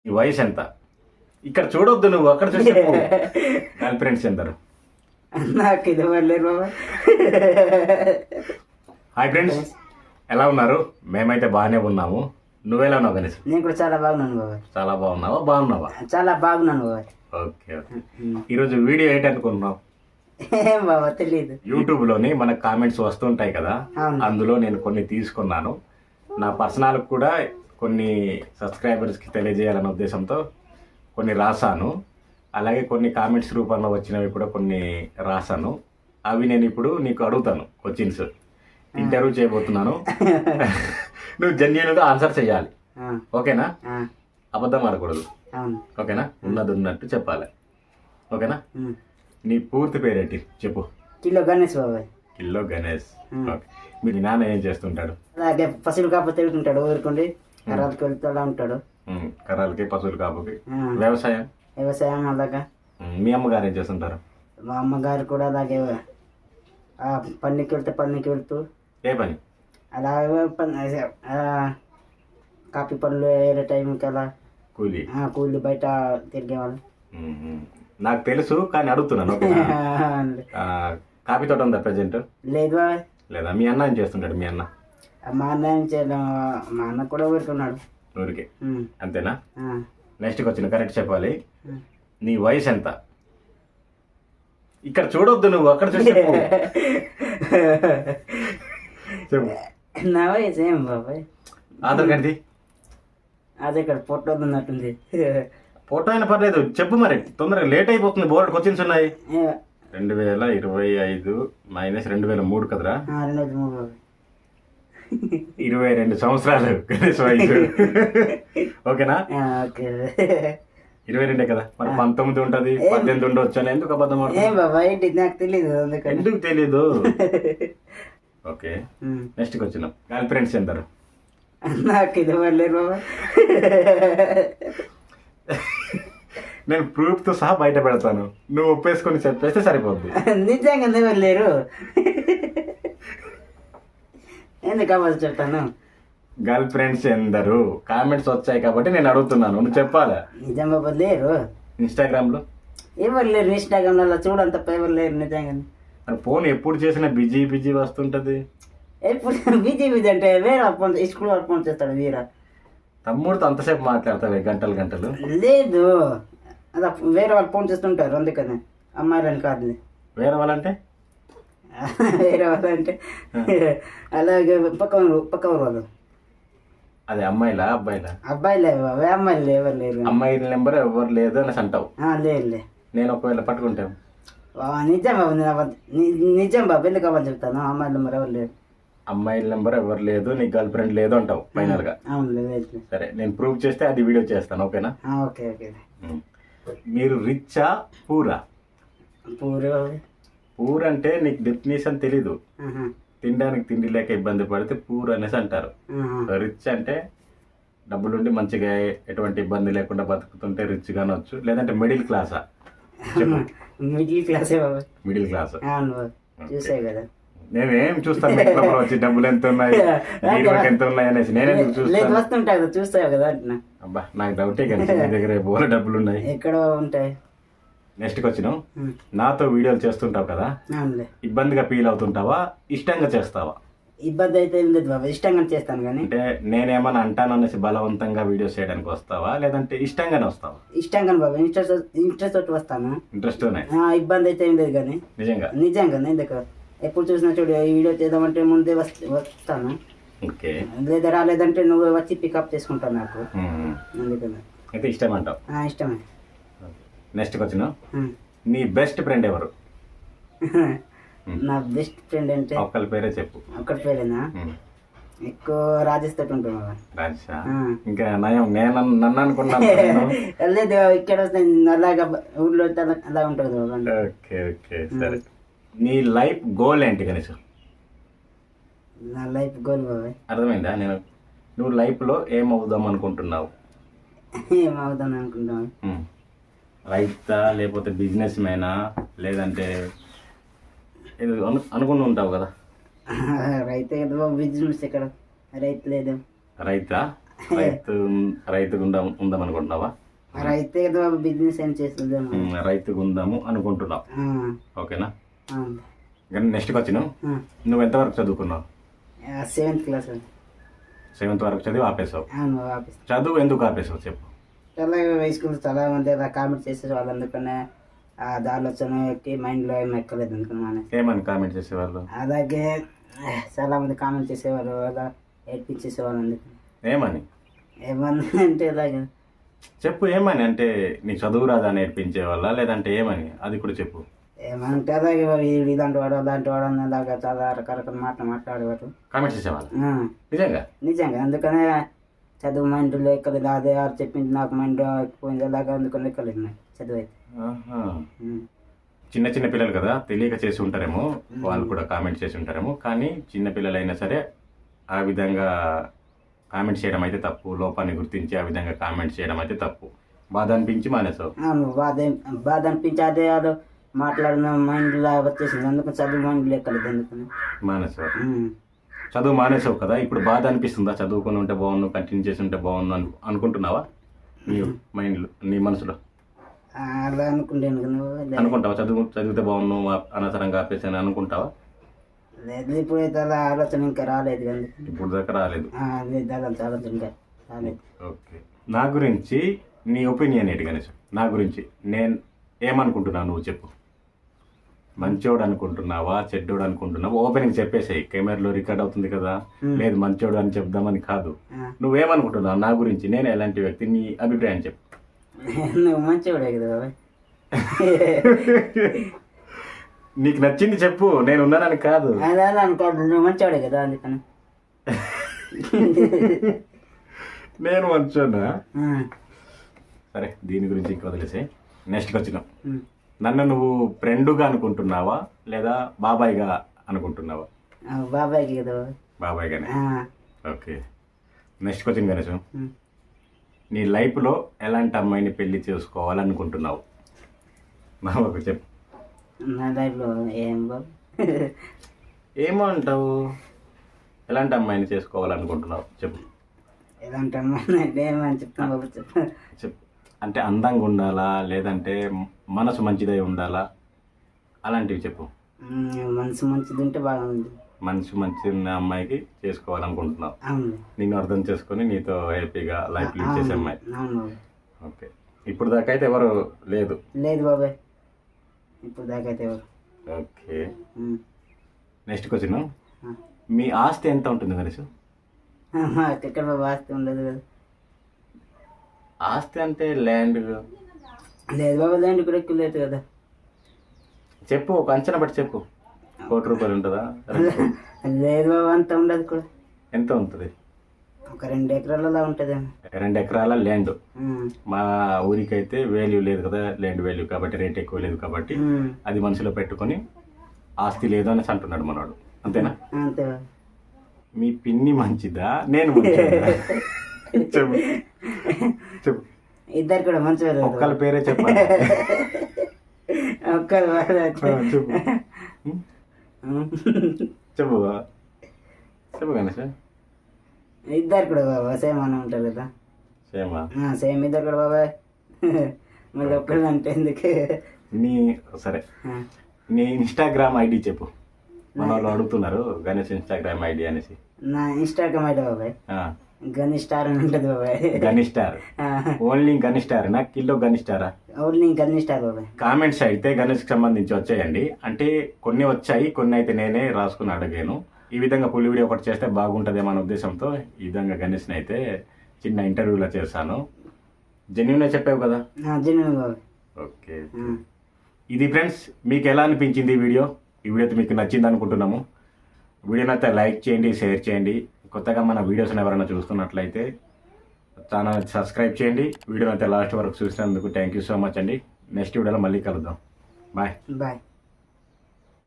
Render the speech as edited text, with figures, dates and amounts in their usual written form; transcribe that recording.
నీ వయసు ఎంత? ఇక్కడ చూడొద్దు, నువ్వు అక్కడ చూసి గర్ల్ ఫ్రెండ్స్ ఎందరు? నాకు ఇది పడలేరు బాబా. హాయ్ ఫ్రెండ్స్, ఎలా ఉన్నారు? మేమైతే బాగానే ఉన్నాము. నువ్వెలా ఉన్నావు గణేష్? నేను కూడా చాలా బాగున్నాను బాబా. చాలా బాగున్నావా? బాగున్నావా? చాలా బాగున్నాను బాబా. Okay okay. ఈరోజు వీడియో ఏంటనుకున్నావు? ఏం బాబా తెలియదు. యూట్యూబ్లోని మనకు కామెంట్స్ వస్తుంటాయి కదా, అవును. అందులో నేను కొన్ని తీసుకున్నాను. నా పర్సనల్ కూడా కొన్ని సబ్స్క్రైబర్స్కి తెలియజేయాలనే ఉద్దేశంతో కొన్ని రాశాను. అలాగే కొన్ని కామెంట్స్ రూపంలో వచ్చినవి కూడా కొన్ని రాశాను. అవి నేను ఇప్పుడు నీకు అడుగుతాను, క్వశ్చన్స్ ఇంటర్వ్యూ చేయబోతున్నాను. నువ్వు జెన్యూన్గా ఆన్సర్ చేయాలి, ఓకేనా? అబద్ధం ఆడకూడదు, ఓకేనా? ఉన్నది ఉన్నట్టు చెప్పాలి, ఓకేనా? నీ పూర్తి పేరేంటి చెప్పు. కిలో గణేష్ బాబాయ్. కిల్లో గణేష్. ఓకే. మీ నాన్న ఏం చేస్తుంటాడు? అలాగే పసులు కాకపోతే తిరుగుతుంటాడు, ఊరుకుండి కర్రలకి వెళ్తూ ఉంటాడు. కర్రలకి, పశువులు కాపుకి. వ్యవసాయం? వ్యవసాయం అలాగా. మీ అమ్మగారు ఏం చేస్తుంటారు? మా అమ్మగారు కూడా అలాగే పనికి వెళ్తూ. ఏ పని? అలాగే కాపీ పనులు వేరే టైంకి అలా కూలీ. కూలి బయట తిరిగేవాళ్ళు. నాకు తెలుసు కానీ అడుగుతున్నాను, ఓకేనా? కాఫీ తోట ఉందా ప్రెజెంట్? లేదు లేదా? మీ అన్న ఏం చేస్తుంటాడు? మీ అన్న? మా అన్న ఏం చేయడం, మా అన్న కూడా ఊరుకున్నాడు. ఊరికే అంతేనా? నెక్స్ట్కి వచ్చిన కరెక్ట్ చెప్పాలి. నీ వయసు ఎంత? ఇక్కడ చూడొద్దు, నువ్వు అక్కడ చూసి చెప్పు. నా వయసు ఏం బాబాయ్? ఆధార్ కార్డుది. అదే ఇక్కడ ఫోటో ఉన్నట్టుంది. ఫోటో అయినా పర్లేదు, చెప్పు. మరి తొందరగా లేట్ అయిపోతుంది, బోర్డు క్వశ్చన్స్ ఉన్నాయి. 2025 మైనస్ 2003 కదరా? 22 సంవత్సరాలు గణేష్ వయసు, ఓకేనా? 22 కదా, మరి 19 ఉంటుంది, 18 ఉండొచ్చు అని ఎందుకు అబద్ధం ఆడుతున్నావు? నాకు తెలీదు. ఎందుకు తెలీదు? ఓకే. నెక్స్ట్కి వచ్చినాం. గర్ల్ ఫ్రెండ్స్ ఎందరు? నాకు ఇది పడలేరు బాబా. నేను ప్రూఫ్తో సహా బయట పెడతాను, నువ్వు ఒప్పేసుకొని చెప్పేస్తే సరిపోద్ది. నిజంగా లేరు, ఎందుకు అవ్వాలి చెప్తాను. గర్ల్ ఫ్రెండ్స్ ఎందరు? కామెంట్స్ వచ్చాయి కాబట్టి నేను అడుగుతున్నాను, నువ్వు చెప్పాలా? నిజం బాబా లేరు. ఇన్స్టాగ్రామ్లో ఎవరు లేరు, ఇన్స్టాగ్రామ్లో చూడంత ఎవరు లేరు నిజంగా. ఫోన్ ఎప్పుడు చేసినా బిజీ వస్తుంటది. ఎప్పుడు బిజీ అంటే వేరే ఫోన్, స్కూల్ వాళ్ళ ఫోన్ చేస్తాడు వీరా. తమ్ముడితో అంతసేపు మాట్లాడతావే గంటలు? లేదు, అదే వేరే వాళ్ళు ఫోన్ చేస్తుంటారు, అందుకని. అమ్మాయిలని కాదు. వేరే వాళ్ళంటే? వేరే వాళ్ళంటే అలాగే పక్క ఊరు వాళ్ళు. అదే అమ్మాయిలా అబ్బాయిలా? అబ్బాయిలే బాబా, అమ్మాయిలు ఎవరు లేరు. అమ్మాయి నెంబర్ ఎవరు లేదు అని అంటావు? లేదు. నేను ఒకవేళ పట్టుకుంటాను. నిజం బాబు, నిజం బాబు, ఎందుకు అవ్వాలి చెప్తాను. అమ్మాయిల నెంబర్ ఎవరు లేరు. అమ్మాయిల నెంబర్ ఎవరు లేదు, నీ గర్ల్ ఫ్రెండ్ లేదు అంటావు ఫైనల్ గా? అవును లేదు. సరే, నేను ప్రూవ్ చేస్తే అది వీడియో చేస్తాను, ఓకేనా? ఓకే. మీరు రిచ్చా పూరా? పూర్ అంటే నీకు డెఫినేషన్ తెలీదు. తినడానికి తిండి లేక ఇబ్బంది పడితే పూర్ అనేసి అంటారు. రిచ్ అంటే డబ్బులుండి మంచిగా ఎటువంటి ఇబ్బంది లేకుండా బతుకుతుంటే రిచ్ గానొచ్చు, లేదంటే మిడిల్ క్లాసా? Middle class. చూసే కదా, నేనేం చూస్తాను వచ్చి డబ్బులు ఎంత ఉన్నాయి, ఎంత ఉన్నాయి అనేసి నేనేం చూస్తాను. చూస్తావు కదా అంటున్నా. అబ్బా, నాకు డౌటే కానీ మీ దగ్గర బోల డబ్బులు ఉన్నాయి. ఎక్కడ ఉంటాయి? నెక్స్ట్కి వచ్చినావు. నాతో వీడియోలు చేస్తుంటావు కదా, ఇబ్బందిగా ఫీల్ అవుతుంటావా, ఇష్టంగా చేస్తావా? ఇబ్బంది అయితే ఏం లేదు బాబా, ఇష్టంగా చేస్తాను. కానీ అంటే నేనేమన్నా అంటాను అనేసి బలవంతంగా వీడియోస్ చేయడానికి వస్తావా, లేదంటే ఇష్టంగానే వస్తావా? ఇష్టంగానే బాబా, ఇంట్రెస్ట్ తోటి వస్తాను. ఇంట్రెస్ట్? ఇబ్బంది అయితే ఏం లేదు కానీ నిజంగానే. ఎందుకు ఎప్పుడు చూసినా చూడు, వీడియో చేద్దామంటే ముందే వస్తాను. ఓకే. లేదా రాలేదంటే నువ్వు వచ్చి పికప్ చేసుకుంటావు నాకు, అందుకని. అయితే ఇష్టం అంటావు? ఇష్టమే. నెక్స్ట్కి వచ్చినావు. నీ బెస్ట్ ఫ్రెండ్ ఎవరు? నా బెస్ట్ ఫ్రెండ్ అంటే ఒక్కరి పేరే చెప్పు. ఒక్కరి పేరేనా? ఎక్కువ రాజేష్ తోటి ఉంటాను. రాజేషా? ఇంకా నయం, నేను నన్ను అనుకున్నాను. లేదు, ఇక్కడ అలాగా ఊళ్ళో అలా ఉంటుంది. ఓకే ఓకే, సరే. నీ లైఫ్ గోల్ ఏంటి గణేష్? నా లైఫ్ గోల్ బాబాయ్ అర్థమైందా? నువ్వు లైఫ్లో ఏమవుదాం అనుకుంటున్నావు? ఏమవుదాం అనుకుంటున్నావు? రైతా, లేకపోతే బిజినెస్ మ్యానా, లేదంటే అనుకుని ఉంటావు కదా? రైతే కదా, బిజినెస్ ఎక్కడ రైతు లేదు. రైతా? రైతుగా ఉందాం అనుకుంటున్నావా? రైతే కదా బాబు, బిజినెస్ ఏం చేస్తుందేమో. రైతుగా ఉందాము అనుకుంటున్నావు, ఓకేనా? కానీ నెక్స్ట్కి వచ్చినావు, నువ్వు ఎంతవరకు చదువుకున్నావు? 7th class. 7th వరకు చదివి ఆపేసావు. ఆపేసి చదువు ఎందుకు ఆపేసావు చెప్పు? చాలా స్కూల్ చాలా మంది అలా కామెంట్ చేసేవాళ్ళు, అందుకనే ఆ దారిలో వచ్చి మైండ్లో ఏం ఎక్కలేదు అనుకున్నాను. ఏమని కామెంట్ చేసేవాళ్ళు? అలాగే చాలా మంది కామెంట్ చేసేవారు, అలా ఏడ్పించేసేవాళ్ళు. అందుకు ఏమని అంటే ఇలాగే చెప్పు, ఏమని అంటే నీకు చదువు రాదా నేర్పించే వాళ్ళ, లేదంటే ఏమని అది కూడా చెప్పు. ఏమంటే అలాగే ఇలాంటి వాడు అలాంటి వాడు అలాగా చాలా రకరకాల మాట్లాడేవారు, కామెంట్ చేసేవాళ్ళు. నిజంగా అందుకనే చదువు మైండ్లో ఎక్కలేదు. అదే చెప్పింది నాకు మైండ్ ఎక్కిపోయింది, అలాగా అందుకని ఎక్కలేదు నాకు చదువు అయితే. చిన్న చిన్న పిల్లలు కదా, తెలియక చేసి ఉంటారేమో, వాళ్ళు కూడా కామెంట్ చేసి ఉంటారేమో. కానీ చిన్న పిల్లలైనా సరే ఆ విధంగా కామెంట్ చేయడం అయితే తప్పు. లోపాన్ని గుర్తించి ఆ విధంగా కామెంట్ చేయడం అయితే తప్పు. బాధ అనిపించి మానేసావు? బాధ అనిపించి అదే అదో మాట్లాడిన మైండ్లో వచ్చేసింది, అందుకని చదువు మైండ్లో ఎక్కలేదు, అందుకని మానేసావు. చదువు మానేసావు కదా, ఇప్పుడు బాధ అనిపిస్తుందా? చదువుకొని ఉంటే బాగుండు, కంటిన్యూ చేసి ఉంటే బాగుండు అనుకుంటున్నావా? నీ మైండ్లో, నీ మనసులో అలా అనుకుంటావా? చదివితే బాగుండు, అనవసరంగా ఆపేసాను అనుకుంటావా? లేదు, ఇప్పుడైతే అలా ఆలోచన ఇంకా రాలేదు. కానీ ఇప్పుడు దాకా రాలేదు. ఆలోచన ఇంకా రాలేదు. ఓకే, నా గురించి నీ ఒపీనియన్ ఏంటి గణేష్? నా గురించి నేను ఏమనుకుంటున్నావు నువ్వు చెప్పు. మంచోడు అనుకుంటున్నావా, చెడ్డోడు అనుకుంటున్నావా? ఓపెనింగ్ చెప్పేసాయి, కెమెరాలో రికార్డ్ అవుతుంది కదా. లేదు మంచోడు అని చెప్దామని కాదు, నువ్వేమనుకుంటున్నావు నా గురించి? నేను ఎలాంటి వ్యక్తి, నీ అభిప్రాయం చెప్పు. నువ్వు మంచోడే కదా బాబాయ్. నీకు నచ్చింది చెప్పు, నేను ఉన్నానని కాదు. అదే అనుకోదు, నువ్వు మంచోడే కదా, అందుకని. నేను మంచోడా? సరే, దీని గురించి ఇంకా వదిలేసే. నెక్స్ట్కి వచ్చినావు, నన్ను నువ్వు ఫ్రెండ్గా అనుకుంటున్నావా లేదా బాబాయ్గా అనుకుంటున్నావా? బాబాయ్కి కదా. బాబాయ్గానే. ఓకే, నెక్స్ట్ క్వశ్చన్ గణేష్, నీ లైఫ్లో ఎలాంటి అమ్మాయిని పెళ్లి చేసుకోవాలనుకుంటున్నావు? నాకు చెప్పు. నా లైఫ్లో ఏం బాబు ఏమో అంటావు, ఎలాంటి అమ్మాయిని చేసుకోవాలనుకుంటున్నావు చెప్పు. ఎలాంటి అమ్మాయి ఏమని చెప్తాను బాబు, చెప్పు. అంటే అందంగా ఉండాలా, లేదంటే మనసు మంచిదై ఉండాలా, అలాంటివి చెప్పు. మనసు మంచిది ఉంటే బాగుంది. మనసు మంచి ఉన్న అమ్మాయికి చేసుకోవాలనుకుంటున్నావు. అవును, నిన్ను అర్థం చేసుకొని నీతో హ్యాపీగా లైఫ్ లీడ్ చేసే అమ్మాయి. అవును. ఓకే, ఇప్పుడు దాకా అయితే ఎవరు లేదు? లేదు బాబాయ్, ఇప్పుడు దాకా అయితే ఎవరు. ఓకే, నెక్స్ట్ క్వశ్చన్, మీ ఆస్తి ఎంత ఉంటుంది గణేష్? ఎక్కడ బాబు ఆస్తి ఉండదు కదా. ఆస్తి అంటే ల్యాండ్? లేదు బాబా, ల్యాండ్ కూడా ఎక్కువ లేదు కదా. చెప్పు, ఒక అంచనా బట్టి చెప్పు. 1 కోటి రూపాయలు ఉంటుందా? లేదు బాబా, అంత ఉండదు కూడా. ఎంత ఉంటుంది? ఒక 2 ఎకరాలలో ఉంటుంది. 2 ఎకరాల ల్యాండ్. మా ఊరికైతే వాల్యూ లేదు కదా, ల్యాండ్ వాల్యూ కాబట్టి, రేట్ ఎక్కువ లేదు కాబట్టి అది మనసులో పెట్టుకొని ఆస్తి లేదు అనేసి అంటున్నాడు మనవాడు, అంతేనా? అంతే. మీ పిన్ని మంచిదా, నేను మంచిదా? చెప్పు చెప్పు. ఇద్దరు కూడా మంచివారు. ఒక్కళ్ళ పేరే చెప్పాలి. ఒక్కరు చెప్పు చెప్పు చెప్పు గణేష్. ఇద్దరు కూడా బాబా సేమ్ అని ఉంటారు కదా. సేమా? సేమ్ ఇద్దరు కూడా బాబాయ్. మళ్ళీ ఒక్కళ్ళు అంటే ఎందుకు? సరే, నీ ఇన్స్టాగ్రామ్ ఐడి చెప్పు. మన వాళ్ళు అడుగుతున్నారు గణేష్ ఇన్స్టాగ్రామ్ ఐడి అనేసి. నా ఇన్స్టాగ్రామ్ ఐడి బాబాయ్ గనిస్టార్ అని ఉంటుంది బాబాయ్. గనిస్టార్? ఓన్లీ గనిస్టార్ నా కిలో గనిస్టారా? ఓన్లీ గనిస్టార్ బాబాయ్. కామెంట్స్ అయితే గణేష్కి సంబంధించి వచ్చాయండి. అంటే కొన్ని వచ్చాయి, కొన్ని అయితే నేనే రాసుకుని అడిగాను. ఈ విధంగా ఫుల్ వీడియో ఒకటి చేస్తే బాగుంటుందేమో అనే ఉద్దేశంతో ఈ విధంగా గణేష్ని అయితే చిన్న ఇంటర్వ్యూలో చేశాను. జెన్యూన్గా చెప్పావు కదా? జెన్యూన్ బాబాయ్. ఓకే, ఇది ఫ్రెండ్స్, మీకు ఎలా అనిపించింది ఈ వీడియో? ఈ వీడియో అయితే మీకు నచ్చింది అనుకుంటున్నాము. వీడియోని అయితే లైక్ చేయండి, షేర్ చేయండి. కొత్తగా మన వీడియోస్ని ఎవరైనా చూస్తున్నట్లయితే ఛానల్ సబ్స్క్రైబ్ చేయండి. వీడియోని అయితే లాస్ట్ వరకు చూసినందుకు థ్యాంక్ యూ సో మచ్ అండి. నెక్స్ట్ వీడియోలో మళ్ళీ కలుద్దాం. బాయ్.